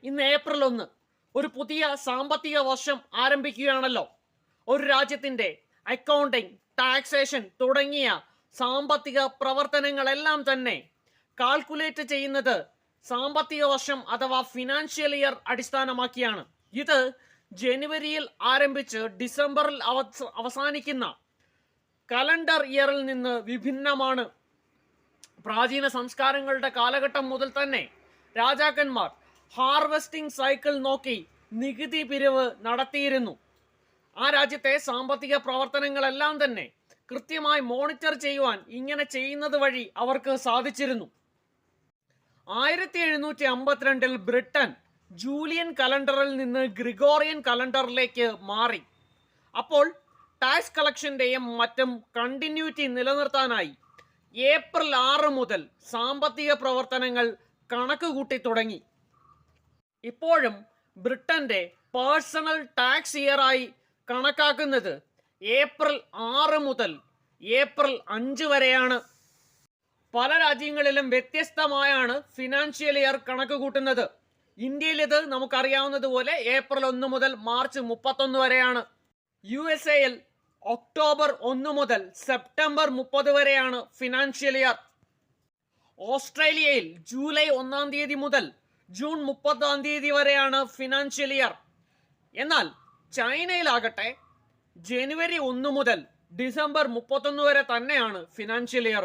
ഇന്ന് ഏപ്രിൽ 1 ഒരു പുതിയ സാമ്പത്തിക വർഷം ആരംഭിക്കുകയാണല്ലോ. ഒരു രാജ്യത്തിന്റെ അക്കൗണ്ടിംഗ്, ടാക്സേഷൻ തുടങ്ങിയ സാമ്പത്തിക പ്രവർത്തനങ്ങളെല്ലാം തന്നെ കാൽക്കുലേറ്റ് ചെയ്യുന്നത് സാമ്പത്തിക വർഷം അഥവാ ഫിനാൻഷ്യൽ ഇയർ അടിസ്ഥാനമാക്കിയാണ്. ഇത് ജനുവരിയിൽ ആരംഭിച്ച് ഡിസംബറിൽ അവസാനിക്കുന്ന കലണ്ടർ ഇയറിൽ നിന്ന് വിഭിന്നമാണ്. പ്രാചീന സംസ്കാരങ്ങളുടെ കാലഘട്ടം മുതൽ തന്നെ രാജാക്കന്മാർ ഹാർവെസ്റ്റിംഗ് സൈക്കിൾ നോക്കി നികുതി പിരിവ് നടത്തിയിരുന്നു. ആ രാജ്യത്തെ സാമ്പത്തിക പ്രവർത്തനങ്ങളെല്ലാം തന്നെ കൃത്യമായി മോണിറ്റർ ചെയ്യുവാൻ ഇങ്ങനെ ചെയ്യുന്നത് വഴി അവർക്ക് സാധിച്ചിരുന്നു. 1752 ബ്രിട്ടൻ ജൂലിയൻ കലണ്ടറിൽ നിന്ന് ഗ്രിഗോറിയൻ കലണ്ടറിലേക്ക് മാറി. അപ്പോൾ ടാക്സ് കളക്ഷന്റെയും മറ്റും കണ്ടിന്യൂറ്റി നിലനിർത്താനായി ഏപ്രിൽ 6 മുതൽ സാമ്പത്തിക പ്രവർത്തനങ്ങൾ കണക്കുകൂട്ടി തുടങ്ങി. ഇപ്പോഴും ബ്രിട്ടന്റെ പേഴ്സണൽ ടാക്സ് ഇയറായി കണക്കാക്കുന്നത് ഏപ്രിൽ 6 മുതൽ ഏപ്രിൽ 5 വരെയാണ്. പല രാജ്യങ്ങളിലും വ്യത്യസ്തമായാണ് ഫിനാൻഷ്യൽ ഇയർ കണക്ക് കൂട്ടുന്നത്. ഇന്ത്യയിൽ ഇത് നമുക്കറിയാവുന്നതുപോലെ ഏപ്രിൽ 1 മുതൽ മാർച്ച് 31 വരെയാണ്. USA ഒക്ടോബർ 1 മുതൽ സെപ്റ്റംബർ 30 വരെയാണ് ഫിനാൻഷ്യൽ ഇയർ. ഓസ്ട്രേലിയയിൽ ജൂലൈ 1 തീയതി മുതൽ ജൂൺ 30 തീയതി വരെയാണ് ഫിനാൻഷ്യൽ ഇയർ. എന്നാൽ ചൈനയിലാകട്ടെ ജനുവരി 1 മുതൽ ഡിസംബർ 31 വരെ തന്നെയാണ് ഫിനാൻഷ്യൽ ഇയർ.